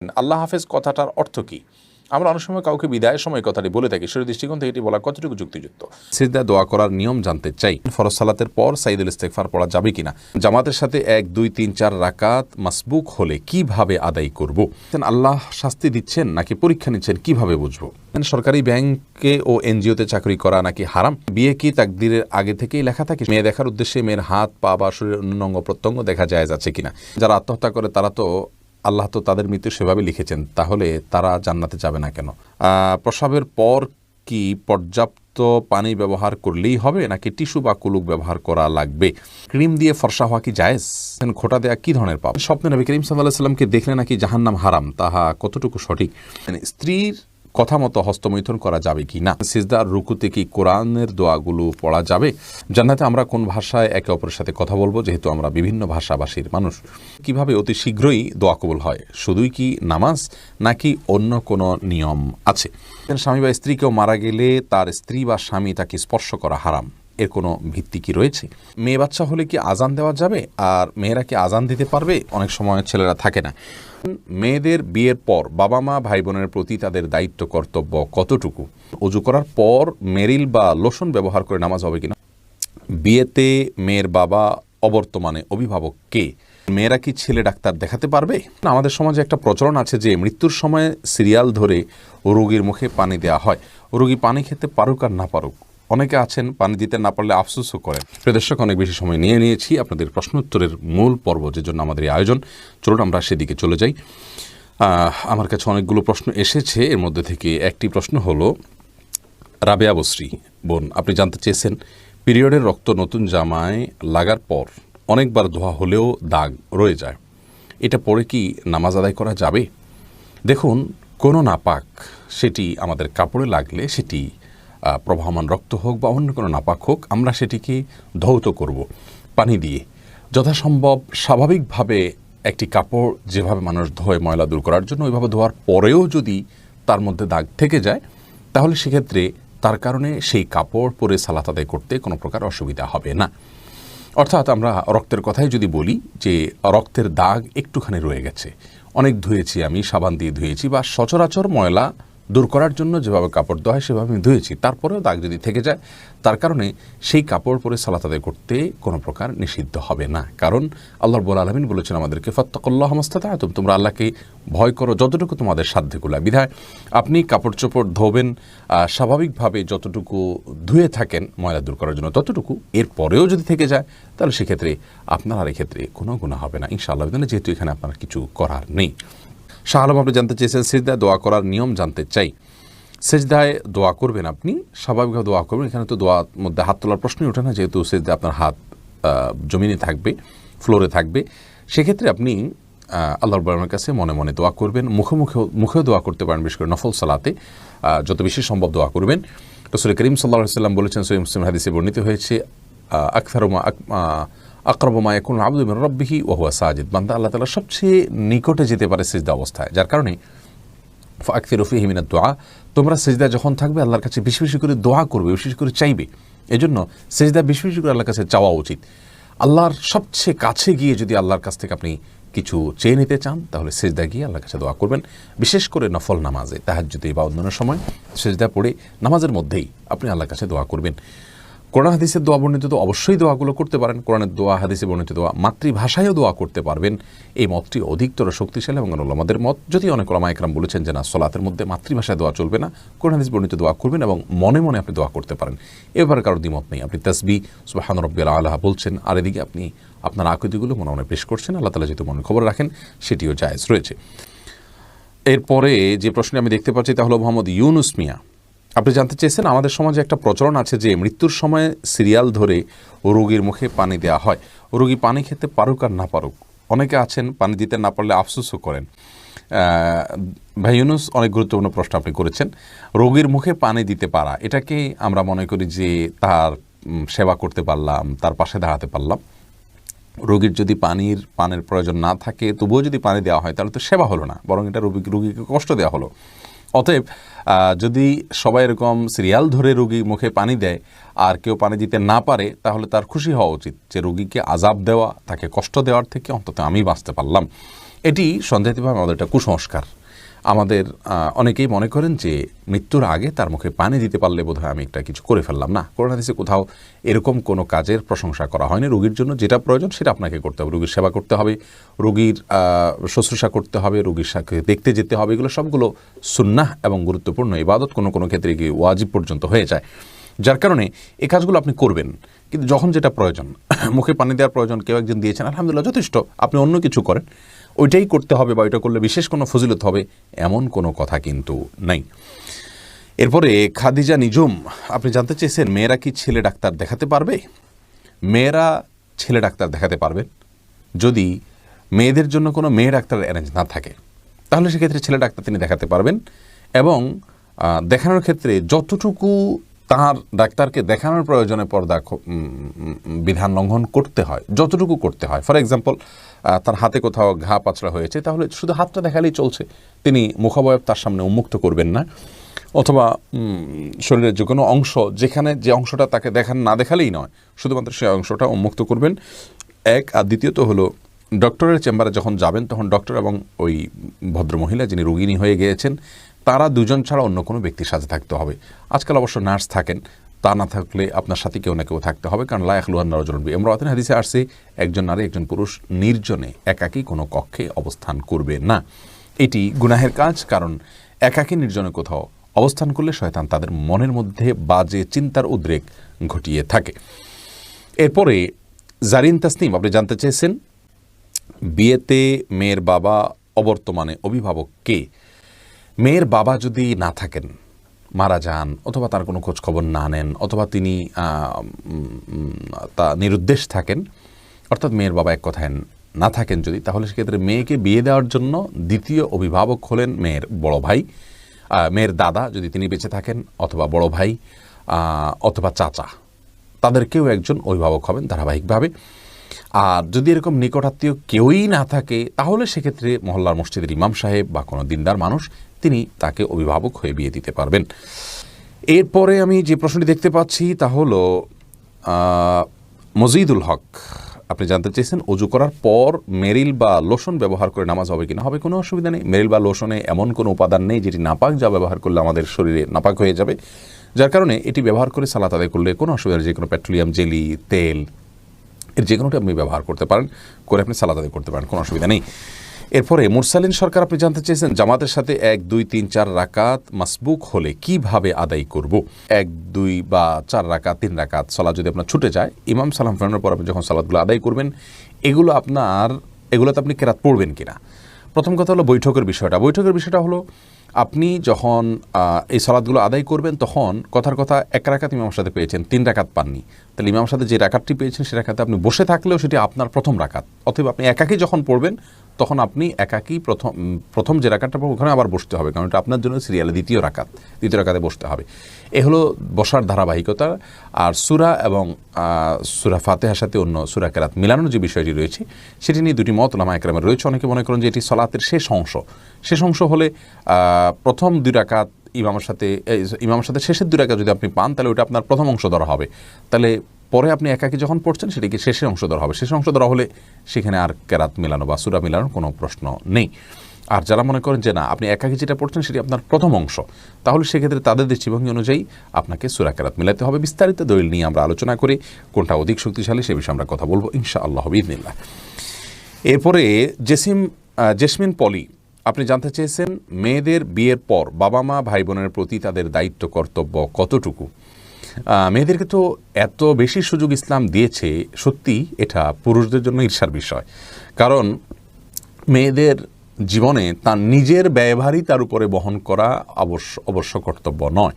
আল্লাহ হাফেজ কথাটার অর্থ কি? আমরা অনেক সময় কাউকে বিদায়ের সময় কথাটি বলে থাকি, সেই দৃষ্টিকোণ থেকে এটি বলা কতটুকু যুক্তিযুক্ত? সিজদা দোয়া করার নিয়ম জানতে চাই। ফরজ সালাতের পর সাইদুল ইস্তেগফার পড়া যাবে কিনা? জামাতের সাথে 1, 2, 3, 4 রাকাত মাসবুক হলে কিভাবে আদায় করব? আল্লাহ শাস্তি দিচ্ছেন নাকি পরীক্ষা নিচ্ছেন, কিভাবে বুঝবো? সরকারি ব্যাংকে ও এনজিওতে চাকরি করা নাকি হারাম? বিয়ে কি তাকদীরের আগে থেকেই লেখা থাকে? মেয়ে দেখার উদ্দেশ্যে মেয়ের হাত, পা বা শরীরের অন্য অঙ্গ প্রত্যঙ্গ দেখা যায় যাচ্ছে কিনা? যারা আত্মহত্যা করে তারা তো আল্লাহ তো তাদের মৃত্যু সেভাবে লিখেছেন, তাহলে তারা জান্নাতে যাবে না কেন? প্রসাবের পর কি পর্যাপ্ত পানি ব্যবহার করলেই হবে নাকি টিস্যু বা কুলুক ব্যবহার করা লাগবে? ক্রিম দিয়ে ফর্সা হওয়া কি জায়েজ? খোঁটা দেয়া কি ধরনের পাপ? স্বপ্নে নবী করিম সাল্লাল্লাহু আলাইহি ওয়াসাল্লামকে দেখলে নাকি জাহান্নাম হারাম, তাহা কতটুকু সঠিক? স্ত্রীর কথা মতো হস্তমৈথুন করা যাবে কি না? সিজদার রুকুতে কি কোরআনের দোয়াগুলো পড়া যাবে? জান্নাতে আমরা কোন ভাষায় একে অপরের সাথে কথা বলবো, যেহেতু আমরা বিভিন্ন ভাষাভাষীর মানুষ? কিভাবে অতি শীঘ্রই দোয়া কবুল হয়? শুধুই কি নামাজ নাকি অন্য কোনো নিয়ম আছে? স্বামী বা স্ত্রী কেউ মারা গেলে তার স্ত্রী বা স্বামী তাকে স্পর্শ করা হারাম, এর কোনো ভিত্তি কি রয়েছে? মেয়ে বাচ্চা হলে কি আজান দেওয়া যাবে? আর মেয়েরা কি আজান দিতে পারবে? অনেক সময় ছেলেরা থাকে না। মেয়েদের বিয়ের পর বাবা মা ভাই বোনের প্রতি তাদের দায়িত্ব কর্তব্য কতটুকু? অজু করার পর মেরিল বা লোশন ব্যবহার করে নামাজ হবে কিনা? বিয়েতে মেয়ের বাবা অবর্তমানে অভিভাবক কে? মেয়েরা কি ছেলে ডাক্তার দেখাতে পারবে? আমাদের সমাজে একটা প্রচলন আছে যে মৃত্যুর সময় সিরিয়াল ধরে রোগীর মুখে পানি দেওয়া হয়। রোগী পানি খেতে পারুক আর না পারুক, অনেকে আছেন পানি দিতে না পারলে আফসোসও করেন। প্রিয় দর্শক, অনেক বেশি সময় নিয়ে নিয়েছি আপনাদের প্রশ্ন উত্তরের মূল পর্ব, যে জন্য আমাদের এই আয়োজন। চলুন আমরা সেদিকে চলে যাই। আমার কাছে অনেকগুলো প্রশ্ন এসেছে, এর মধ্যে থেকে একটি প্রশ্ন হলো, রাবেয়া বসরি বোন, আপনি জানতে চেয়েছেন পিরিয়ডের রক্ত নতুন জামায় লাগার পর অনেকবার ধোয়া হলেও দাগ রয়ে যায়, এটা পরে কি নামাজ আদায় করা যাবে? দেখুন, কোনো নাপাক সেটি আমাদের কাপড়ে লাগলে, সেটি প্রবাহমান রক্ত হোক বা অন্য কোনো নাপাক হোক, আমরা সেটিকে ধৌত করব পানি দিয়ে। যথাসম্ভব স্বাভাবিকভাবে একটি কাপড় যেভাবে মানুষ ধোয় ময়লা দূর করার জন্য, ওইভাবে ধোয়ার পরেও যদি তার মধ্যে দাগ থেকে যায়, তাহলে সেক্ষেত্রে তার কারণে সেই কাপড় পরে সালাত আদায় করতে কোনো প্রকার অসুবিধা হবে না। অর্থাৎ আমরা রক্তের কথাই যদি বলি, যে রক্তের দাগ একটুখানি রয়ে গেছে, অনেক ধুয়েছি, আমি সাবান দিয়ে ধুয়েছি, বা সচরাচর ময়লা দূর করার জন্য যেভাবে কাপড় ধোয়া হয় সেভাবে আমি ধুয়েছি, তারপরেও দাগ যদি থেকে যায়, তার কারণে সেই কাপড় পরে সালাত আদায় করতে কোনো প্রকার নিষিদ্ধ হবে না। কারণ আল্লাহ রাব্বুল আলামিন বলেছেন আমাদেরকে, ফাত্তাকুল্লাহ মাস্তাতা'তুম, তোমরা আল্লাহকে ভয় করো যতটুকু তোমাদের সাধ্যকুলা। বিধায় আপনি কাপড় চোপড় ধোবেন স্বাভাবিকভাবে, যতটুকু ধুয়ে থাকেন ময়লা দূর করার জন্য ততটুকু, এরপরেও যদি থেকে যায় তাহলে সেক্ষেত্রে আপনার আর এক্ষেত্রে কোনো গুনাহ হবে না ইনশাআল্লাহ, যেহেতু এখানে আপনার কিছু করার নেই। শাহ আলম, আপনি জানতে চেয়েছেন সিজদায় দোয়া করার নিয়ম জানতে চাই। সিজদায় দোয়া করবেন, আপনি স্বাভাবিকভাবে দোয়া করবেন, এখানে তো দোয়ার মধ্যে হাত তোলার প্রশ্নই ওঠে না, যেহেতু সিজদায় আপনার হাত জমিনে থাকবে, ফ্লোরে থাকবে। সেক্ষেত্রে আপনি আল্লাহর রাব্বুল কাছে মনে মনে দোয়া করবেন, মুখেও দোয়া করতে পারেন, বিশেষ করে নফল সালাতে যত বেশি সম্ভব দোয়া করবেন। রাসূল করিম সাল্লাল্লাহু আলাইহি ওয়াসাল্লাম বলেছেন, সহিহ মুসলিম হাদিসে বর্ণিত হয়েছে, আকরাবু মা ইয়াকুনুল আবদু মিন রাব্বিহি ওয়া হুয়া সাজিদ, বান্দা আল্লাহ তাআলার সবচেয়ে নিকটে যেতে পারে সিজদা অবস্থায়, যার কারণে ফাকসিরু ফীহি মিনাদ দুআ, তোমরা সিজদায় যখন থাকবে আল্লাহর কাছে বেশি বেশি করে দোয়া করবে, বেশি বেশি করে চাইবে। এজন্য সিজদা বেশি বেশি করে আল্লাহর কাছে চাওয়া উচিত। আল্লাহর সবচেয়ে কাছে গিয়ে যদি আল্লাহর কাছ থেকে আপনি কিছু চেয়ে নিতে চান, তাহলে সিজদা গিয়ে আল্লাহর কাছে দোয়া করবেন। বিশেষ করে নফল নামাজে, তাহাজ্জুদে বা অন্যান্য সময় সিজদা পড়ে নামাজের মধ্যেই আপনি আল্লাহর কাছে দোয়া করবেন। কোরআন হাদিসের দোয়া বর্ণিত তো অবশ্যই দোয়াগুলো করতে পারেন, কোরআনের দোয়া, হাদিসে বর্ণিত দোয়া, মাতৃভাষায়ও দোয়া করতে পারবেন। এই মতটি অধিকতর শক্তিশালী এবং উলামাদের মত, যদি অনেক উলামা একরাম বলেছেন যে না, সলাতের মধ্যে মাতৃভাষায় দোয়া চলবে না, কোরআন হাদিস বর্ণিত দোয়া করবেন এবং মনে মনে আপনি দোয়া করতে পারেন। এবারে কারোর দ্বিমত নেই, আপনি তাসবিহ সুবহান রাব্বিয়াল আলা বলছেন, আর এদিকে আপনি আপনার আকৃতিগুলো মনে মনে পেশ করছেন। আল্লাহ তাআলা যেহেতু মনে খবর রাখেন, সেটিও জায়েজ রয়েছে। এরপরে যে প্রশ্নটি আমি দেখতে পাচ্ছি তা হলো মোহাম্মদ ইউনুস মিয়া, আপনি জানতে চেয়েছেন আমাদের সমাজে একটা প্রচলন আছে যে মৃত্যুর সময় সিরিয়াল ধরে রোগীর মুখে পানি দেওয়া হয়, রোগী পানি খেতে পারুক আর না পারুক, অনেকে আছেন পানি দিতে না পারলে আফসোসও করেন। ভাই ইউনুস, অনেক গুরুত্বপূর্ণ প্রশ্ন আপনি করেছেন। রোগীর মুখে পানি দিতে পারা, এটাকে আমরা মনে করি যে তার সেবা করতে পারলাম, তার পাশে দাঁড়াতে পারলাম। রোগীর যদি পানের প্রয়োজন না থাকে, তবুও যদি পানি দেওয়া হয়, তাহলে তো সেবা হলো না, বরং এটা রোগীকে কষ্ট দেওয়া হলো। অতএব যদি সবাই এরকম সিরিয়াল ধরে রোগীর মুখে পানি দেয় আর কেউ পানি দিতে না পারে, তাহলে তার খুশি হওয়া উচিত যে রোগীকে আযাব দেওয়া, তাকে কষ্ট দেওয়ার থেকে অন্তত আমি বাঁচতে পারলাম। এটি সন্দেহিতভাবে আমাদের একটা কুসংস্কার। আমাদের অনেকেই মনে করেন যে মৃত্যুর আগে তার মুখে পানি দিতে পারলে বোধহয় আমি একটা কিছু করে ফেললাম। না, কোরআন হাদিসে কোথাও এরকম কোনো কাজের প্রশংসা করা হয়নি। রোগীর জন্য যেটা প্রয়োজন সেটা আপনাকে করতে হবে। রোগীর সেবা করতে হবে, রোগীর শুশ্রূষা করতে হবে, রোগীর সাথে দেখতে যেতে হবে। এগুলো সবগুলো সুন্নাহ এবং গুরুত্বপূর্ণ ইবাদত, কোনো কোনো ক্ষেত্রে গিয়ে ওয়াজিব পর্যন্ত হয়ে যায়। যার কারণে এই কাজগুলো আপনি করবেন, কিন্তু যখন যেটা প্রয়োজন, মুখে পানি দেওয়ার প্রয়োজন, কেউ একজন দিয়েছেন, আলহামদুলিল্লাহ যথেষ্ট, আপনি অন্য কিছু করেন, ওইটাই করতে হবে বা ওইটা করলে বিশেষ কোনো ফজিলত হবে এমন কোনো কথা কিন্তু নাই। এরপরে খাদিজা নিজুম আপনি জানতে চেয়েছেন মেয়েরা কি ছেলে ডাক্তার দেখাতে পারবে? মেয়েরা ছেলে ডাক্তার দেখাতে পারবেন যদি মেয়েদের জন্য কোনো মেয়ে ডাক্তার অ্যারেঞ্জ না থাকে, তাহলে সেক্ষেত্রে ছেলে ডাক্তার তিনি দেখাতে পারবেন। এবং দেখানোর ক্ষেত্রে যতটুকু তার ডাক্তারকে দেখানোর প্রয়োজনে পর্দা বিধান লঙ্ঘন করতে হয়, যতটুকু করতে হয়, ফর এক্সাম্পল তার হাতে কোথাও ঘা পাচড়া হয়েছে, তাহলে শুধু হাতটা দেখালেই চলছে, তিনি মুখাবয়ব তার সামনে উন্মুক্ত করবেন না। অথবা শরীরের যে কোনো অংশ, যেখানে যে অংশটা তাকে না দেখালেই নয়, শুধুমাত্র সেই অংশটা উন্মুক্ত করবেন, এক। আর দ্বিতীয়ত হলো ডক্টরের চেম্বারে যখন যাবেন তখন ডক্টর এবং ওই ভদ্রমহিলা যিনি রোগিণী হয়ে গিয়েছেন তারা দুজন ছাড়া অন্য কোনো ব্যক্তির সাথে থাকতে হবে। আজকাল অবশ্য নার্স থাকেন, তা না থাকলে আপনার সাথে কেউ না কেউ থাকতে হবে, কারণ লা ইয়াখলুহান রাজুলুন বিমরাআতিন হাদিসে আসছে একজন নারী একজন পুরুষ নির্জনে একাকী কোনো কক্ষে অবস্থান করবে না। এটি গুনাহের কাজ, কারণ একাকী নির্জনে কোথাও অবস্থান করলে শয়তান তাদের মনের মধ্যে বাজে চিন্তার উদ্রেক ঘটিয়ে থাকে। এরপরে জারিন তাসনিম আপনি জানতে চেয়েছেন বিয়েতে মেয়ের বাবা অবর্তমানে অভিভাবক কে? মেয়ের বাবা যদি না থাকেন, মারা যান, অথবা তার কোনো খোঁজ খবর না নেন, অথবা তিনি তা নিরুদ্দেশ থাকেন, অর্থাৎ মেয়ের বাবা এক কথায় না থাকেন যদি, তাহলে সেক্ষেত্রে মেয়েকে বিয়ে দেওয়ার জন্য দ্বিতীয় অভিভাবক হলেন মেয়ের বড় ভাই, মেয়ের দাদা যদি তিনি বেঁচে থাকেন, অথবা বড় ভাই, অথবা চাচা, তাদের কেউ একজন অভিভাবক হবেন ধারাবাহিকভাবে। আর যদি এরকম নিকটাত্মীয় কেউই না থাকে, তাহলে সেক্ষেত্রে মহল্লার মসজিদের ইমাম সাহেব বা কোনো দিনদার মানুষ তিনি তাকে অভিভাবক হয়ে বিয়ে দিতে পারবেন। এরপরে আমি যে প্রশ্নটি দেখতে পাচ্ছি তা হলো মজিদুল হক আপনি জানতে চেয়েছেন অজু করার পর মেরিল বা লোশন ব্যবহার করে নামাজ হবে কিনা? হবে, কোনো অসুবিধা নেই। মেরিল বা লোশনে এমন কোনো উপাদান নেই যেটি নাপাক, যা ব্যবহার করলে আমাদের শরীরে নাপাক হয়ে যাবে, যার কারণে এটি ব্যবহার করে সালাত আদায় করলে কোনো অসুবিধা নেই। যে কোনো পেট্রোলিয়াম জেলি, তেল, এর যে কোনোটি আপনি ব্যবহার করতে পারেন, করে আপনি সালাত আদায় করতে পারেন, কোনো অসুবিধা নেই। এরপরে মুরসালিন সরকার আপনি জানতে চেয়েছেন জামাতের সাথে 1, 2, 3, 4 রাকাত মাসবুক হলে কিভাবে আদায় করব? 1, 2 বা 4 রাকাত, 3 রাকাত সালাত যদি আপনার ছুটে যায়, ইমাম সালাম ফেরানোর পর আপনি যখন সালাতগুলো আদায় করবেন, এগুলোতে আপনি কেরাত পড়বেন কিনা? প্রথম কথা হলো বৈঠকের বিষয়টা হলো আপনি যখন এই সালাতগুলো আদায় করবেন তখন কথার কথা 1 রাকাত ইমামের সাথে পেয়েছেন, 3 রাকাত পাননি, তাহলে ইমামের সাথে যে রাকাতটি পেয়েছেন সে রাকাতে আপনি বসে থাকলেও সেটি আপনার প্রথম রাকাত। অতএব আপনি একাকী যখন পড়বেন তখন আপনি একাকী প্রথম যে রাকাতটা পড়বেন ওখানে আবার বসতে হবে, কারণ এটা আপনার জন্য সিরিয়ালে দ্বিতীয় রাকাতে বসতে হবে। এ হলো বসার ধারাবাহিকতা। আর সূরা এবং সূরা ফাতিহার সাথে অন্য সূরা কেরাত মিলানোর যে বিষয়টি রয়েছে সেটি নিয়ে দুটি মত উলামায়ে কেরামের রয়েছে। অনেকে মনে করেন যে এটি সালাতের শেষ অংশ হলে প্রথম 2 রাকাত ইমামের সাথে শেষের 2 রাকাত যদি আপনি পান, তাহলে ওটা আপনার প্রথম অংশ ধরা হবে। তাহলে পরে আপনি একাকী যখন পড়ছেন সেটিকে শেষের অংশ ধরা হবে। শেষ অংশ ধরা হলে সেখানে আর কেরাত মিলানো বা সূরা মিলানোর কোনো প্রশ্ন নেই। আর যারা মনে করেন যে না, আপনি একাকী যেটা পড়ছেন সেটি আপনার প্রথম অংশ, তাহলে সেক্ষেত্রে তাদের দৃষ্টিভঙ্গি অনুযায়ী আপনাকে সূরা কেরাত মিলাতে হবে। বিস্তারিত দলিল নিয়ে আমরা আলোচনা করি, কোনটা অধিক শক্তিশালী সে বিষয়ে আমরা কথা বলবো ইনশাআল্লাহ বিইذনিল্লাহ। এরপরে জেসমিন পলি আপনি জানতে চেয়েছেন মেয়েদের বিয়ের পর বাবা মা ভাই বোনের প্রতি তাদের দায়িত্ব কর্তব্য কতটুকু? মেয়েদেরকে তো এত বেশি সুযোগ ইসলাম দিয়েছে, সত্যি এটা পুরুষদের জন্য ঈর্ষার বিষয়। কারণ মেয়েদের জীবনে তার নিজের ব্যয়ভারই তার উপরে বহন করা অবশ্য কর্তব্য নয়।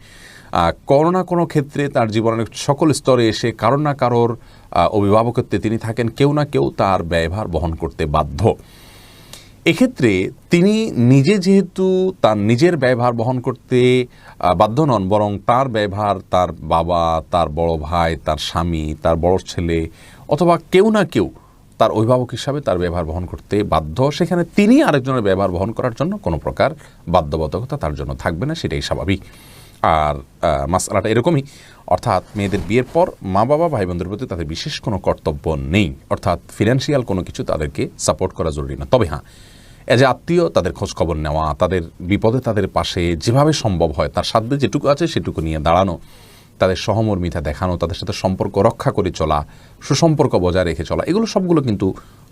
কোনো না কোনো ক্ষেত্রে তার জীবনের সকল স্তরে এসে কারোর না কারোর অভিভাবকত্বে তিনি থাকেন, কেউ না কেউ তার ব্যয়ভার বহন করতে বাধ্য। এক্ষেত্রে তিনি নিজে যেহেতু তার নিজের ব্যয়ভার বহন করতে বাধ্য নন, বরং তার ব্যয়ভার তার বাবা, তার বড় ভাই, তার স্বামী, তার বড় ছেলে অথবা কেউ না কেউ তার অভিভাবক হিসাবে তার ব্যবহার বহন করতে বাধ্য, সেখানে তিনি আরেকজনের ব্যবহার বহন করার জন্য কোনো প্রকার বাধ্যবাধকতা তার জন্য থাকবে না, সেটাই স্বাভাবিক। আর মাসআলাটা এরকমই, অর্থাৎ মেয়েদের বিয়ের পর মা বাবা ভাই বোনদের প্রতি তাদের বিশেষ কোনো কর্তব্য নেই, অর্থাৎ ফিনান্সিয়াল কোনো কিছু তাদেরকে সাপোর্ট করা জরুরি না। তবে হ্যাঁ, এজ এ আত্মীয় তাদের খোঁজ খবর নেওয়া, তাদের বিপদে তাদের পাশে যেভাবে সম্ভব হয় তার সাধ্যে যেটুকু আছে সেটুকু নিয়ে দাঁড়ানো, তাদের সহমর্মিতা দেখানো, তাদের সাথে সম্পর্ক রক্ষা করে চলা, সুসম্পর্ক বজায় রেখে চলা, এগুলো সবগুলো কিন্তু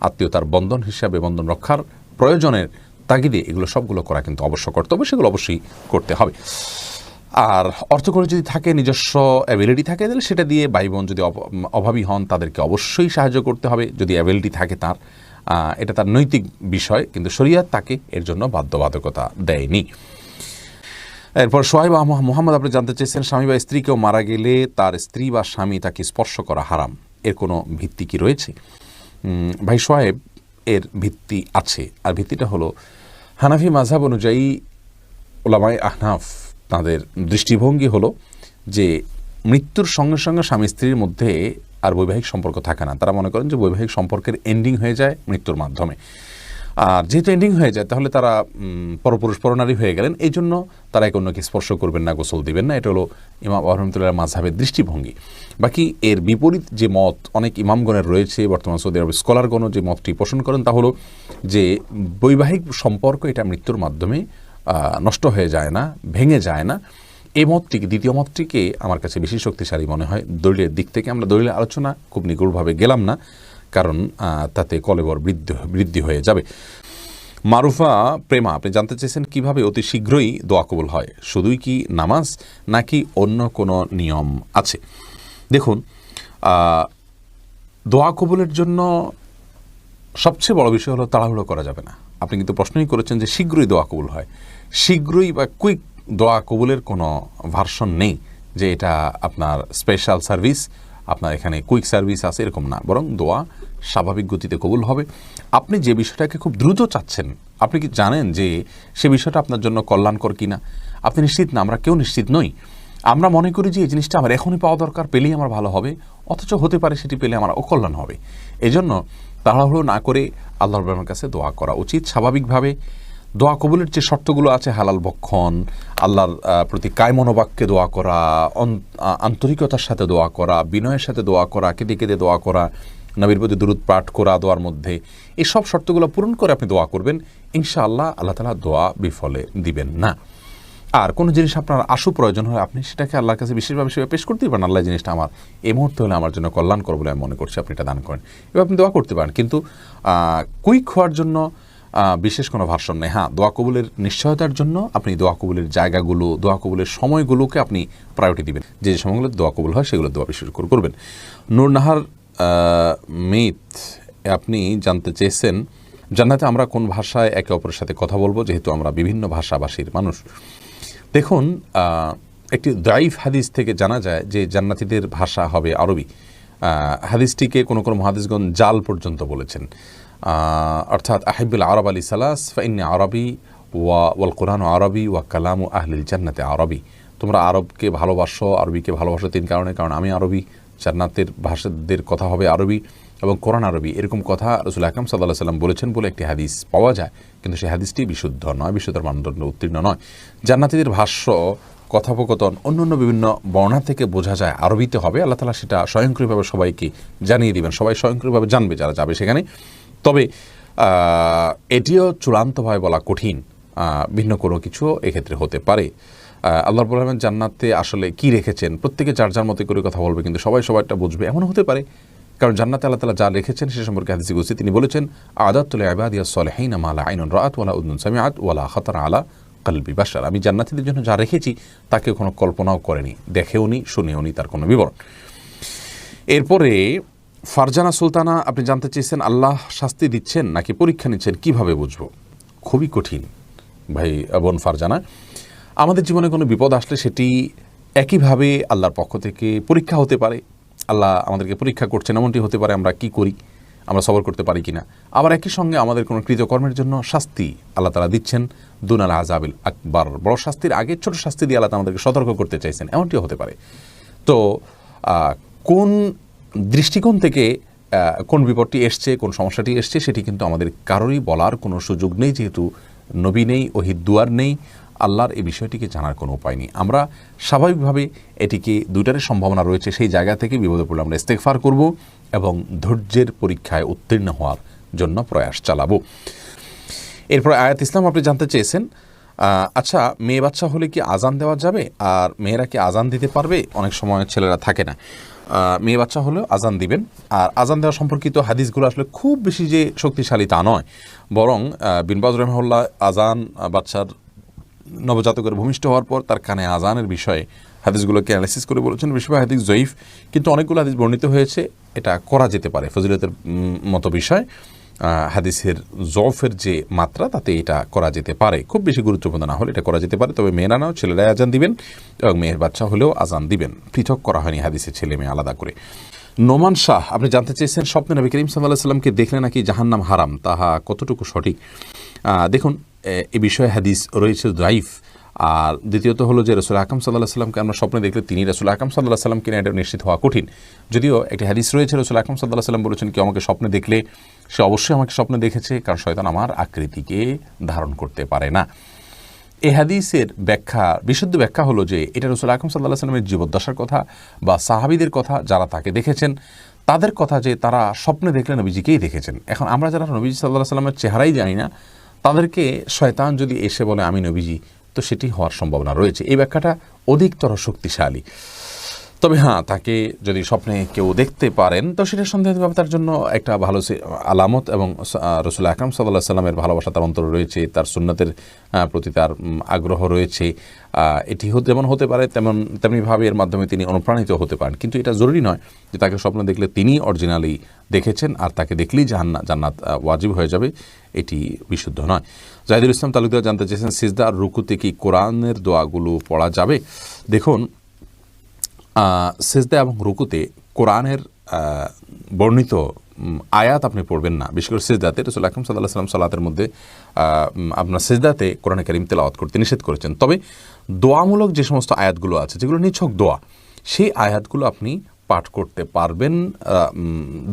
আত্মীয়তার বন্ধন হিসাবে, বন্ধন রক্ষার প্রয়োজনের তাগিদে এগুলো সবগুলো করা কিন্তু অবশ্য কর্তব্য, সেগুলো অবশ্যই করতে হবে। আর অর্থকরী যদি থাকে, নিজস্ব অ্যাবিলিটি থাকে, তাহলে সেটা দিয়ে ভাই বোন যদি অভাবী হন তাদেরকে অবশ্যই সাহায্য করতে হবে যদি অ্যাবিলিটি থাকে তার। এটা তার নৈতিক বিষয়, কিন্তু শরিয়ত তাকে এর জন্য বাধ্যবাধকতা দেয়নি। এরপর সোহাইব মোহাম্মদ আপনি জানতে চেয়েছেন, স্বামী বা স্ত্রী কেউ মারা গেলে তার স্ত্রী বা স্বামী তাকে স্পর্শ করা হারাম, এর কোনো ভিত্তি কি রয়েছে? ভাই সোহাইব, এর ভিত্তি আছে। আর ভিত্তিটা হলো হানাফি মাযহাব অনুযায়ী উলামায়ে আহনাফ তাদের দৃষ্টিভঙ্গি হলো যে মৃত্যুর সঙ্গে সঙ্গে স্বামী স্ত্রীর মধ্যে আর বৈবাহিক সম্পর্ক থাকে না। তারা মনে করেন যে বৈবাহিক সম্পর্কের এন্ডিং হয়ে যায় মৃত্যুর মাধ্যমে। আর যেহেতু এন্ডিং হয়ে যায় তাহলে তারা পরপুরুষ পরনারী হয়ে গেলেন, এই জন্য তারা এক অন্যকে স্পর্শ করবেন না, গোসল দিবেন না। এটা হলো ইমাম রহমতুল্লাহ মাযহাবের দৃষ্টিভঙ্গি। বাকি এর বিপরীত যে মত অনেক ইমামগণের রয়েছে, বর্তমান সৌদি আরবের স্কলারগণও যে মতটি পোষণ করেন তা হলো যে বৈবাহিক সম্পর্ক এটা মৃত্যুর মাধ্যমে নষ্ট হয়ে যায় না, ভেঙে যায় না। এই মতটিকে, দ্বিতীয় মতটিকে আমার কাছে বেশি শক্তিশালী মনে হয় দলিলের দিক থেকে। আমরা দলিলের আলোচনা খুব নিগুড়ভাবে গেলাম না, কারণ তাতে কলেবর বৃদ্ধি হয়ে যাবে। মারুফা প্রেমা আপনি জানতে চেয়েছেন কিভাবে অতি শীঘ্রই দোয়া কবুল হয়, শুধুই কি নামাজ নাকি অন্য কোনো নিয়ম আছে? দেখুন, দোয়া কবুলের জন্য সবচেয়ে বড় বিষয় হলো তাড়াহুড়ো করা যাবে না। আপনি কিন্তু প্রশ্নই করেছেন যে শীঘ্রই দোয়া কবুল হয়। শীঘ্রই বা কুইক দোয়া কবুলের কোনো ভার্সন নেই যে এটা আপনার স্পেশাল সার্ভিস, আপনার এখানে কুইক সার্ভিস আছে, এরকম না। বরং দোয়া স্বাভাবিক গতিতে কবুল হবে। আপনি যে বিষয়টাকে খুব দ্রুত চাচ্ছেন, আপনি কি জানেন যে সে বিষয়টা আপনার জন্য কল্যাণকর কিনা? আপনি নিশ্চিত না, আমরা কেউ নিশ্চিত নই। আমরা মনে করি যে এই জিনিসটা আমার এখনই পাওয়া দরকার, পেলেই আমার ভালো হবে, অথচ হতে পারে সেটি পেলে আমার অকল্যাণ হবে। এই জন্য তাড়াহুড়ো না করে আল্লাহর রহমানের কাছে দোয়া করা উচিত স্বাভাবিকভাবে। দোয়া কবুলের যে শর্তগুলো আছে, হালাল ভক্ষণ, আল্লাহর প্রতি কায় মনোবাক্যে দোয়া করা, আন্তরিকতার সাথে দোয়া করা, বিনয়ের সাথে দোয়া করা, কেঁদে কেঁদে দোয়া করা, নবীর প্রতি দুরূদ পাঠ করা দোয়ার মধ্যে, এই সব শর্তগুলো পূরণ করে আপনি দোয়া করবেন, ইনশাআল্লাহ আল্লাহ তাআলা দোয়া বিফলে দিবেন না। আর কোনো জিনিস আপনার আশু প্রয়োজন হয়, আপনি সেটাকে আল্লাহর কাছে বিশেষভাবে সেভাবে পেশ করতেই পারেন। আল্লাহ জিনিসটা আমার এই মুহূর্তে হলে আমার জন্য কল্যাণকর বলে আমি মনে করছি, আপনি এটা দান করেন, এবার আপনি দোয়া করতে পারেন। কিন্তু কুইক হওয়ার জন্য বিশেষ কোনো ভার্সন নেই। হ্যাঁ, দোয়া কবুলের নিশ্চয়তার জন্য আপনি দোয়া কবুলের জায়গাগুলো, দোয়া কবুলের সময়গুলোকে আপনি প্রায়োরিটি দিবেন। যে সময়গুলো দোয়া কবুল হয় সেগুলো দোয়া বিশেষ করে করবেন। নূর নাহার মিত আপনি জানতে চেয়েছেন, জান্নাতে আমরা কোন ভাষায় একে অপরের সাথে কথা বলবো, যেহেতু আমরা বিভিন্ন ভাষাভাষীর মানুষ? দেখুন, একটি দাইফ হাদিস থেকে জানা যায় যে জান্নাতীদের ভাষা হবে আরবি। হাদিসটিকে কোনো কোনো মুহাদ্দিসগণ জাল পর্যন্ত বলেছেন, অর্থাৎ আহিবুল আরব আলী সালাস ফাইন্নি আরবি ওয়াল কোরআন আরবি ওয়া কালামু আহলিল জান্নাতে আরবি। তোমরা আরবকে ভালোবাসো, আরবিকে ভালোবাসো তিন কারণে, কারণ আমি আরবি, জান্নাতের ভাষাদের কথা হবে আরবি এবং কোরআন আরবি। এরকম কথা রাসূল আকরাম সাল্লাল্লাহু আলাইহি ওয়াসাল্লাম বলেছেন বলে একটি হাদিস পাওয়া যায়, কিন্তু সেই হাদিসটি বিশুদ্ধ নয়, বিশুদ্ধর মানদণ্ড উত্তীর্ণ নয়। জান্নাতীদের ভাষ্য, কথোপকথন অন্যান্য বিভিন্ন বর্ণা থেকে বোঝা যায় আরবিতে হবে। আল্লাহ তাআলা সেটা স্বয়ংক্রিয়ভাবে সবাইকে জানিয়ে দিবেন, সবাই স্বয়ংক্রিয়ভাবে জানবে যারা যাবে সেখানে। তবে এটিও চূড়ান্তভাবে বলা কঠিন, ভিন্ন কোনো কিছু এক্ষেত্রে হতে পারে। আল্লাহ রাব্বুল আলামিন জান্নাতে আসলে কি রেখেছেন, প্রত্যেকে যার যার মতো করে কথা বলবে, কিন্তু সবাই সবাইটা বুঝবে এমন হতে পারে। কারণ জান্নাতে আল্লাহ তাআলা যা রেখেছেন সে সম্পর্কে হাদিসে কুদসি তিনি বলেছেন, আ'দাতু লি'ইবাদিয়াস সালিহিনা মা লা আইনুন রাআত ওয়া লা উযুনুন সামিআত ওয়া লা খাতারা আলা কলবি বাশার। আমি জান্নাতীদের জন্য যা রেখেছি তাকে কোনো কল্পনাও করেনি, দেখেওনি, শুনেওনি তার কোনো বিবরণ। এরপরে ফারজানা সুলতানা আপনি জানতে চেয়েছেন, আল্লাহ শাস্তি দিচ্ছেন নাকি পরীক্ষা নিচ্ছেন, কিভাবে বুঝবো? খুবই কঠিন ভাই বোন ফারজানা। আমাদের জীবনে কোনো বিপদ আসলে সেটি একইভাবে আল্লাহর পক্ষ থেকে পরীক্ষা হতে পারে। আল্লাহ আমাদেরকে পরীক্ষা করছেন, এমনটি হতে পারে আমরা কি করি, আমরা সবর করতে পারি কিনা। আবার একই সঙ্গে আমাদের কোনো কৃতকর্মের জন্য শাস্তি আল্লাহ তাআলা দিচ্ছেন, দুনাল আযাবিল আকবার, বড় শাস্তির আগে ছোট শাস্তি দিয়ে আল্লাহ আমাদেরকে সতর্ক করতে চাইছেন, এমনটিও হতে পারে। তো কোন দৃষ্টিকোণ থেকে কোন বিপদটি এসছে, কোন সমস্যাটি এসছে, সেটি কিন্তু আমাদের কারোরই বলার কোনো সুযোগ নেই, যেহেতু নবী নেই, ওহীর দুয়ার নেই, আল্লাহর এই বিষয়টিকে জানার কোনো উপায় নেই। আমরা স্বাভাবিকভাবে এটিকে দুইটারই সম্ভাবনা রয়েছে, সেই জায়গা থেকে বিপদে পড়লে আমরা ইস্তেগফার করব এবং ধৈর্যের পরীক্ষায় উত্তীর্ণ হওয়ার জন্য প্রয়াস চালাবো। এরপর আয়াত ইসলাম আপনি জানতে চেয়েছেন, আচ্ছা মেয়ে বাচ্চা হলে কি আজান দেওয়া যাবে, আর মেয়েরা কি আজান দিতে পারবে? অনেক সময় ছেলেরা থাকে না। মেয়ে বাচ্চা হলেও আজান দিবেন। আর আজান দেওয়া সম্পর্কিত হাদিসগুলো আসলে খুব বেশি যে শক্তিশালী তা নয়, বরং বিন বাজ রাহিমাহুল্লাহ আজান বাচ্চার নবজাতকের ভূমিষ্ঠ হওয়ার পর তার কানে আজানের বিষয়ে হাদিসগুলোকে অ্যানালাইসিস করে বলেছেন বেশিরভাগ হাদিস জয়ীফ, কিন্তু অনেকগুলো হাদিস বর্ণিত হয়েছে এটা করা যেতে পারে। ফজিলতের মতো বিষয়, হাদিসের জফের যে মাত্রা তাতে এটা করা যেতে পারে, খুব বেশি গুরুত্বপূর্ণ না হলে এটা করা যেতে পারে। তবে মেয়েরা নাও, ছেলেরাই আজান দিবেন এবং মেয়ের বাচ্চা হলেও আজান দিবেন, পৃথক করা হয়নি হাদিসের ছেলে মেয়ে আলাদা করে। নোমান শাহ আপনি জানতে চেয়েছেন, স্বপ্নে নবী করিম সাল্লাল্লাহু আলাইহি সাল্লামকে দেখলে নাকি জাহান্নাম হারাম, তাহা কতটুকু সঠিক? দেখুন, এ বিষয়ে হাদিস রয়েছে দাইফ। আর দ্বিতীয়ত হলো যে রাসূল আকরাম সাল্লাল্লাহু আলাইহি সাল্লামকে আমরা স্বপ্নে দেখলে তিনি রাসূল আকরাম সাল্লাল্লাহু আলাইহি সাল্লাম কিনা এটা নিশ্চিত হওয়া কঠিন। যদিও একটি হাদিস রয়েছে রাসূল আকরাম সাল্লাল্লাহু আলাইহি সাল্লাম বলেছেন, কেউ আমাকে স্বপ্নে দেখলে সে অবশ্যই আমাকে স্বপ্নে দেখেছে, কারণ শয়তান আমার আকৃতিকে ধারণ করতে পারে না। এই হাদিসের ব্যাখ্যা, বিশুদ্ধ ব্যাখ্যা হলো যে এটা রাসূল আকরাম সাল্লাল্লাহু আলাইহি সাল্লামের জীবদ্দশার কথা বা সাহাবীদের কথা যারা তাকে দেখেছেন তাদের কথা, যে তারা স্বপ্নে দেখলে নবীজিকেই দেখেছেন। এখন আমরা যারা নবীজি সাল্লাল্লাহু আলাইহি সাল্লামের চেহারাই জানি না, তাদেরকে শয়তান যদি এসে বলে আমি নবীজি, তো সেটি হওয়ার সম্ভাবনা রয়েছে। এই ব্যাখ্যাটা অধিকতর শক্তিশালী। তবে হ্যাঁ, তাকে যদি স্বপ্নে কেউ দেখতে পারেন তো সেটা সন্দেহভাবে তার জন্য একটা ভালো আলামত, এবং রাসূল আকরাম সাল্লাল্লাহু আলাইহি সাল্লামের ভালোবাসা তার অন্তরে রয়েছে, তার সুন্নতের প্রতি তার আগ্রহ রয়েছে। এটি যেমন হতে পারে তেমনিভাবে এর মাধ্যমে তিনি অনুপ্রাণিত হতে পারেন, কিন্তু এটা জরুরি নয় যে তাকে স্বপ্ন দেখলে তিনি অরিজিনালি দেখেছেন আর তাকে দেখলেই জান্নাত ওয়াজিব হয়ে যাবে, এটি বিশুদ্ধ নয়। জাহিদুল ইসলাম তালুকদার জানতে চেয়েছেন, সিজদা আর রুকুতে কি কোরআনের দোয়াগুলো পড়া যাবে? দেখুন, সিজদা এবং রুকুতে কোরআনের বর্ণিত আয়াত আপনি পড়বেন না। বিশেষ করে সিজদাতে রাসূল আকরাম সাল্লাল্লাহু আলাইহি ওয়াসাল্লাম সালাতের মধ্যে আপনার সিজদাতে কোরআনে কারীম তেলাওয়াত করতে নিষেধ করেছেন। তবে দোয়ামূলক যে সমস্ত আয়াতগুলো আছে, যেগুলো নিছক দোয়া, সেই আয়াতগুলো আপনি পাঠ করতে পারবেন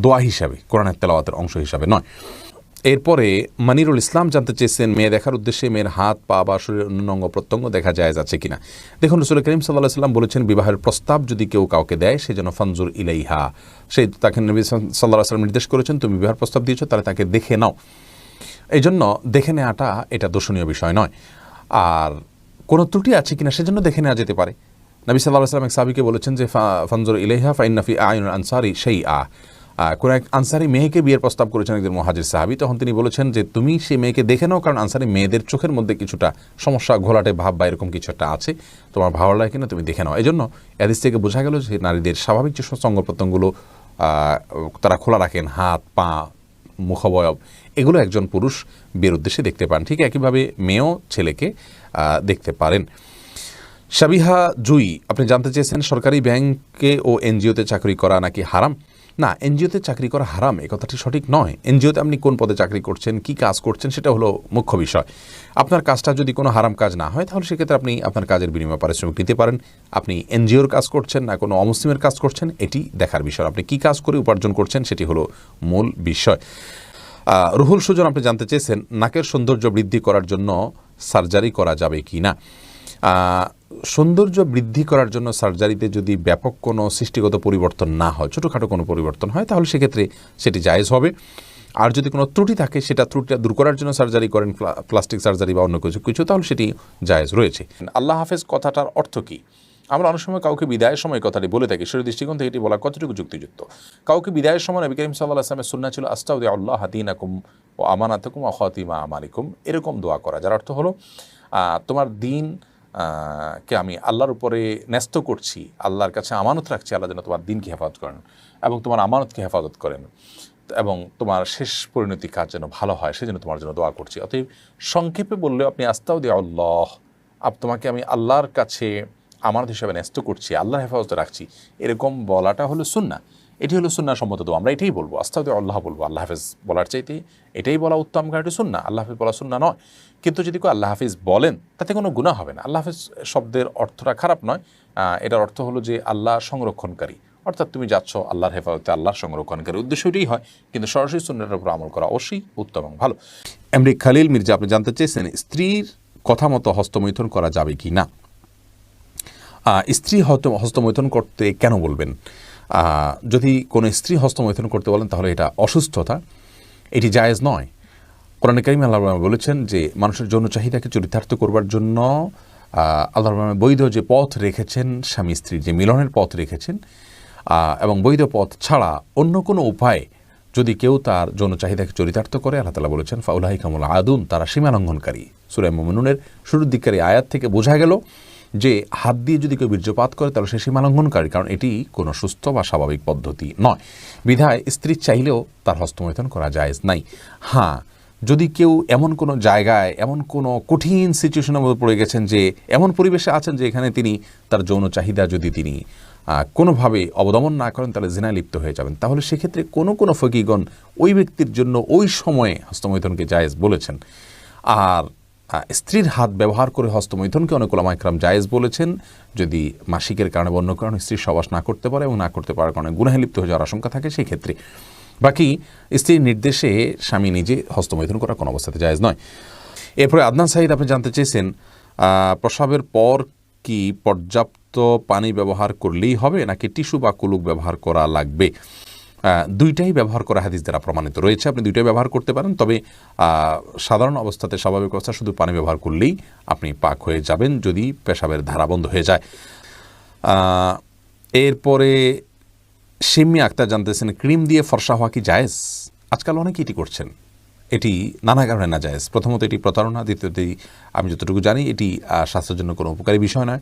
দোয়া হিসাবে, কোরআনের তেলাওয়াতের অংশ হিসাবে নয়। এরপরে মানিরুল ইসলাম জানতে চেয়েছেন, মেয়ে দেখার উদ্দেশ্যে মেয়ের হাত পা বা শরীরের অন্য অঙ্গ প্রত্যঙ্গ দেখা যায় যাচ্ছে কিনা। দেখুন, রাসূল করিম সাল্লাল্লাহু আলাইহি ওয়াসাল্লাম বলেছেন, বিবাহের প্রস্তাব যদি কেউ কাউকে দেয় সে যেন ফানজুর ইলাইহা, সেই তাকে নবী সাল্লাল্লাহু আলাইহি ওয়াসাল্লাম নির্দেশ করেছেন, তুমি বিবাহের প্রস্তাব দিয়েছো তাহলে তাকে দেখে নাও। এই জন্য দেখে নেওয়াটা এটা দোষণীয় বিষয় নয়। আর কোনো ত্রুটি আছে কিনা সেজন্য দেখে নেওয়া যেতে পারে। নবী সাল্লাল্লাহু আলাইহি ওয়াসাল্লাম এক সাহাবীকে বলেছেন যে ফানজুর ইলাইহা ফাইন্না ফি আয়ুনিল আনসারি শাইআ। কোন এক আনসারি মেয়েকে বিয়ের প্রস্তাব করেছেন একজন মুহাজির সাহাবী, তখন তিনি বলেছেন যে তুমি সেই মেয়েকে দেখে নাও, কারণ আনসারি মেয়েদের চোখের মধ্যে কিছুটা সমস্যা, ঘোলাটে ভাব বা এরকম কিছু একটা আছে, তোমার ভালো লাগে কিনা তুমি দেখে নাও। এই জন্য হাদিস থেকে বোঝা গেল যে নারীদের স্বাভাবিক যে সমস্ত অঙ্গ প্রত্যঙ্গগুলো তারা খোলা রাখেন, হাত পা মুখাবয়ব, এগুলো একজন পুরুষ বিয়ের উদ্দেশ্যে দেখতে পান। ঠিক একইভাবে মেয়েও ছেলেকে দেখতে পারেন। সাবিহা জুই আপনি জানতে চেয়েছেন, সরকারি ব্যাংকে ও এনজিওতে চাকরি করা নাকি হারাম? না, এনজিওতে চাকরি করা হারাম এ কথাটি সঠিক নয়। এনজিওতে আপনি কোন পদে চাকরি করছেন, কি কাজ করছেন, সেটা হলো মুখ্য বিষয়। আপনার কাজটা যদি কোনো হারাম কাজ না হয় তাহলে সেক্ষেত্রে আপনি আপনার কাজের বিনিময়ে পারিশ্রমিক নিতে পারেন। আপনি এনজিওর কাজ করছেন না কোনো অমুসলিমের কাজ করছেন, এটি দেখার বিষয়। আপনি কি কাজ করে উপার্জন করছেন সেটি হলো মূল বিষয়। রুহুল সুজন আপনি জানতে চেয়েছেন, নাকের সৌন্দর্য বৃদ্ধি করার জন্য সার্জারি করা যাবে কি না। সৌন্দর্য বৃদ্ধি করার জন্য সার্জারিতে যদি ব্যাপক কোনো সৃষ্টিগত পরিবর্তন না হয়, ছোটোখাটো কোনো পরিবর্তন হয়, তাহলে সেক্ষেত্রে সেটি জায়েজ হবে। আর যদি কোনো ত্রুটি থাকে, সেটা ত্রুটিটা দূর করার জন্য সার্জারি করেন, প্লাস্টিক সার্জারি বা অন্য কিছু, তাহলে সেটি জায়েজ রয়েছে। আল্লাহ হাফেজ কথাটার অর্থ কী? আমরা অনেক সময় কাউকে বিদায়ের সময় কথাটি বলে থাকি, সেই দৃষ্টিকোণ থেকে এটি বলা কতটুকু যুক্তিযুক্ত। কাউকে বিদায়ের সময় নবী করিম সাল্লাল্লাহু আলাইহি ওয়াসাল্লামের সুন্নাহ ছিল আস্তাউদিউল্লাহ দীনাকুম ওয়া আমানাতাকুম ওয়া খাতিমা আমালিকুম, এরকম দোয়া করা, যার অর্থ হলো তোমার দিন কে আমি আল্লাহর উপরে ন্যস্ত করছি, আল্লাহর কাছে আমানত রাখছি, আল্লাহ যেন তোমার দিনকে হেফাজত করেন এবং তোমার আমানতকে হেফাজত করেন এবং তোমার শেষ পরিণতি কাজ যেন ভালো হয়, সেজন্য তোমার জন্য দোয়া করছি। অতএব সংক্ষেপে বললে আপনি আস্তাউদিউল্লাহ, তোমাকে আমি আল্লাহর কাছে আমানত হিসাবে ন্যস্ত করছি, আল্লাহর হেফাজতে রাখছি, এরকম বলাটা হলো সুন্নাহ। এটি হলো সুন্নাহ সম্মত দোয়া। আমরা এটাই বলবো, আস্তাউদিউল্লাহ বলবো, আল্লাহ হাফেজ বলার চাইতে এটাই বলা উত্তম, কারণ এটি সুন্নাহ। আল্লাহ হাফেজ বলা সুন্নাহ নয়। কিন্তু যদি কেউ আল্লাহ হাফিজ বলেন তাতে কোনো গুনাহ হবে না। আল্লাহ হাফিজ শব্দের অর্থটা খারাপ নয়, এটার অর্থ হলো যে আল্লাহ সংরক্ষণকারী, অর্থাৎ তুমি যাচ্ছ আল্লাহর হেফাজতে, আল্লাহর সংরক্ষণকারী, উদ্দেশ্যটাই হয়। কিন্তু সরাসরি সুন্নাহর উপর আমল করা অবশ্যই উত্তম এবং ভালো। এমডি খালিল মির্জা আপনি জানতে চেয়েছেন, স্ত্রীর কথা মতো হস্তমৈথুন করা যাবে কি না। স্ত্রী হস্তমৈথুন করতে কেন বলবেন? যদি কোনো স্ত্রী হস্তমৈথুন করতে বলেন তাহলে এটা অসুস্থতা, এটি জায়েজ নয়। কোরআনে কারিমে আল্লাহ বলেছেন যে মানুষের যৌন চাহিদাকে চরিতার্থ করবার জন্য আল্লাহ বৈধ যে পথ রেখেছেন, স্বামী স্ত্রীর যে মিলনের পথ রেখেছেন, এবং বৈধ পথ ছাড়া অন্য কোনো উপায় যদি কেউ তার যৌন চাহিদাকে চরিতার্থ করে, আল্লাহ তাআলা বলেছেন ফাউলাইকামুল আদুন, তারা সীমালঙ্ঘনকারী। সূরা মুমিনুনের শুরুর দিকের এই আয়াত থেকে বোঝা গেল যে হাত দিয়ে যদি কেউ বীর্যপাত করে তাহলে সে সীমালঙ্ঘনকারী, কারণ এটি কোনো সুস্থ বা স্বাভাবিক পদ্ধতি নয়। বিধায় স্ত্রী চাইলেও তার হস্তমৈথুন করা জায়েজ নাই। হ্যাঁ, যদি কেউ এমন কোনো জায়গায়, এমন কোনো কঠিন সিচুয়েশনের মধ্যে পড়ে গেছেন, যে এমন পরিবেশে আছেন যে এখানে তিনি তার যৌন চাহিদা যদি তিনি কোনোভাবে অবদমন না করেন তাহলে জিনায় লিপ্ত হয়ে যাবেন, তাহলে সেক্ষেত্রে কোনো ফকিগণ ওই ব্যক্তির জন্য ওই সময়ে হস্তমৈথুনকে জায়েজ বলেছেন। আর স্ত্রীর হাত ব্যবহার করে হস্তমৈথুনকে অনেক উলামা ইকরাম জায়েজ বলেছেন, যদি মাসিকের কারণে বা অন্য কারণে স্ত্রীর সহবাস না করতে পারে এবং না করতে পারার কারণে গুনাহে লিপ্ত হয়ে যাওয়ার আশঙ্কা থাকে সেই ক্ষেত্রে। বাকি স্ত্রীর নির্দেশে স্বামী নিজে হস্তমৈথুন করা কোনো অবস্থাতে জায়েজ নয়। এরপরে আদনান সাঈদ আপনি জানতে চেয়েছেন প্রস্রাবের পর কি পর্যাপ্ত পানি ব্যবহার করলেই হবে নাকি টিস্যু বা কুলুক ব্যবহার করা লাগবে? দুইটাই ব্যবহার করা হাদিস দ্বারা প্রমাণিত রয়েছে, আপনি দুইটাই ব্যবহার করতে পারেন। তবে সাধারণ অবস্থাতে, স্বাভাবিক অবস্থা শুধু পানি ব্যবহার করলেই আপনি পাক হয়ে যাবেন যদি পেশাবের ধারা বন্ধ হয়ে যায়। এরপরে শিম্মি আক্তার জানতেছেন ক্রিম দিয়ে ফর্সা হওয়া কি জায়েজ? আজকাল অনেকেই এটি করছেন, এটি নানা কারণে না জায়েজ। প্রথমত এটি প্রতারণা, দ্বিতীয়ত আমি যতটুকু জানি এটি স্বাস্থ্যের জন্য কোনো উপকারী বিষয় নয়,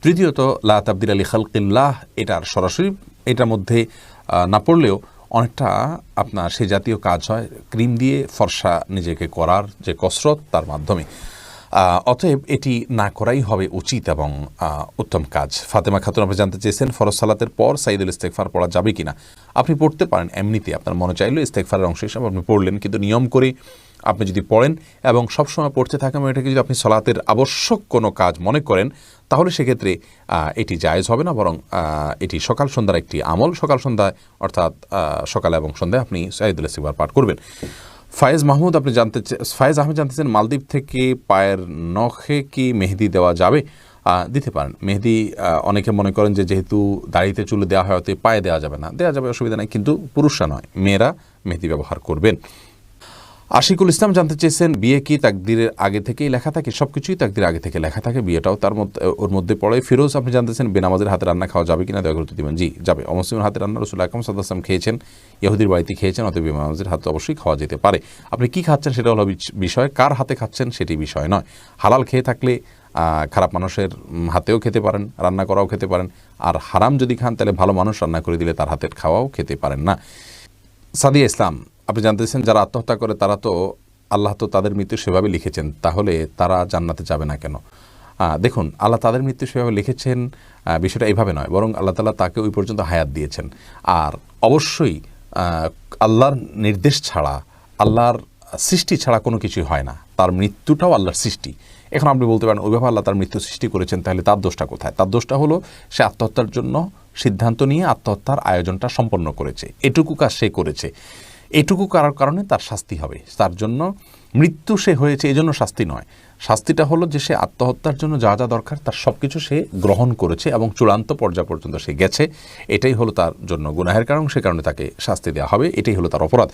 তৃতীয়ত লা তাবদিলা লি খালকিল্লাহ, এটার সরাসরি এটার মধ্যে না পড়লেও অনেকটা আপনার সে জাতীয় কাজ হয় ক্রিম দিয়ে ফর্সা নিজেকে করার যে কসরত, তার মাধ্যমে। অতএব এটি না করাই হবে উচিত এবং উত্তম কাজ। ফাতেমা খাতুন আপনি জানতে চেয়েছেন ফরজ সালাতের পর সাইদুল ইস্তেগফার পড়া যাবে কিনা? আপনি পড়তে পারেন, এমনিতে আপনার মনে চাইলে ইস্তেগফারের অংশ হিসাবে আপনি পড়লেন, কিন্তু নিয়ম করে আপনি যদি পড়েন এবং সবসময় পড়তে থাকেন, এটাকে যদি আপনি সালাতের আবশ্যক কোনো কাজ মনে করেন তাহলে সেক্ষেত্রে এটি জায়েজ হবে না, বরং এটি সকাল সন্ধ্যার একটি আমল। সকাল সন্ধ্যায় অর্থাৎ সকালে এবং সন্ধ্যায় আপনি সাইদুল ইস্তেগফার পাঠ করবেন। ফায়েজ আহমেদ জানতেছেন মালদ্বীপ থেকে পায়ের নখে কি মেহেদি দেওয়া যাবে? দিতে পারেন মেহেদি। অনেকে মনে করেন যে যেহেতু দাড়িতে চুলে দেওয়া হয় অতএব পায়ে দেওয়া যাবে না, দেওয়া যাবে, অসুবিধা নেই, কিন্তু পুরুষরা নয়, মেয়েরা মেহেদি ব্যবহার করবেন। আশিকুল ইসলাম জানতে চেয়েছেন বিয়ে কি তাকদিরের আগে থেকেই লেখা থাকে? সব কিছুই তাকদিরের আগে থেকে লেখা থাকে, বিয়েটাও তার মধ্যে ওর মধ্যে পড়ে। ফিরোজ আপনি জানতেছেন বেনামাজের হাতে রান্না খাওয়া যাবে কিনা, দয়া করে উত্তর দিবেন। জি, যাবে। অমুসলিমের হাতে রান্না রাসূল আকরাম সাল্লাল্লাহু আলাইহি ওয়াসাল্লাম খেয়েছেন, ইহুদির বাড়িতে খেয়েছেন, অতএব বেনামাজের হাতে অবশ্যই খাওয়া যেতে পারে। আপনি কি খাচ্ছেন সেটা হলো বিষয়, কার হাতে খাচ্ছেন সেটি বিষয় নয়। হালাল খেয়ে থাকলে খারাপ মানুষের হাতেও খেতে পারেন, রান্না করাও খেতে পারেন, আর হারাম যদি খান তাহলে ভালো মানুষ রান্না করে দিলে তার হাতের খাওয়াও খেতে পারেন না। সাদিয়া ইসলাম আপনি জানতেছেন যারা আত্মহত্যা করে তারা তো আল্লাহ তো তাদের মৃত্যু সেভাবে লিখেছেন, তাহলে তারা জান্নাতে যাবে না কেন? দেখুন, আল্লাহ তাদের মৃত্যু সেভাবে লিখেছেন, বিষয়টা এইভাবে নয়, বরং আল্লাহ তাআলা তাকে ওই পর্যন্ত হায়াত দিয়েছেন। আর অবশ্যই আল্লাহর নির্দেশ ছাড়া, আল্লাহর সৃষ্টি ছাড়া কোনো কিছুই হয় না, তার মৃত্যুটাও আল্লাহর সৃষ্টি। এখন আপনি বলতে পারেন ওইভাবে আল্লাহ তার মৃত্যু সৃষ্টি করেছেন, তাহলে তার দোষটা কোথায়? তার দোষটা হলো সে আত্মহত্যার জন্য সিদ্ধান্ত নিয়ে আত্মহত্যার আয়োজনটা সম্পন্ন করেছে, এটুকু কাজ সে করেছে, এটুকু করার কারণে তার শাস্তি হবে। তার জন্য মৃত্যু সে হয়েছে এই জন্য শাস্তি নয়, শাস্তিটা হলো যে সে আত্মহত্যার জন্য যা যা দরকার তার সব কিছু সে গ্রহণ করেছে এবং চূড়ান্ত পর্যায় পর্যন্ত সে গেছে, এটাই হলো তার জন্য গুনাহের কারণ, সে কারণে তাকে শাস্তি দেওয়া হবে, এটাই হলো তার অপরাধ।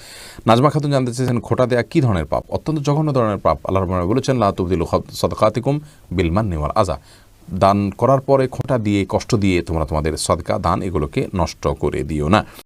নাজমা খাতুন জানতে চেয়েছেন খোঁটা দেয়া কী ধরনের পাপ? অত্যন্ত জঘন্য ধরনের পাপ। আল্লাহ রাব্বুল আলামিন বলেছেন লা তুবদিলু সাদাকাতিকুম বিল মান্নি ওয়াল আযা, দান করার পরে খোঁটা দিয়ে, কষ্ট দিয়ে তোমরা তোমাদের সদকা দান এগুলোকে নষ্ট করে দিও না।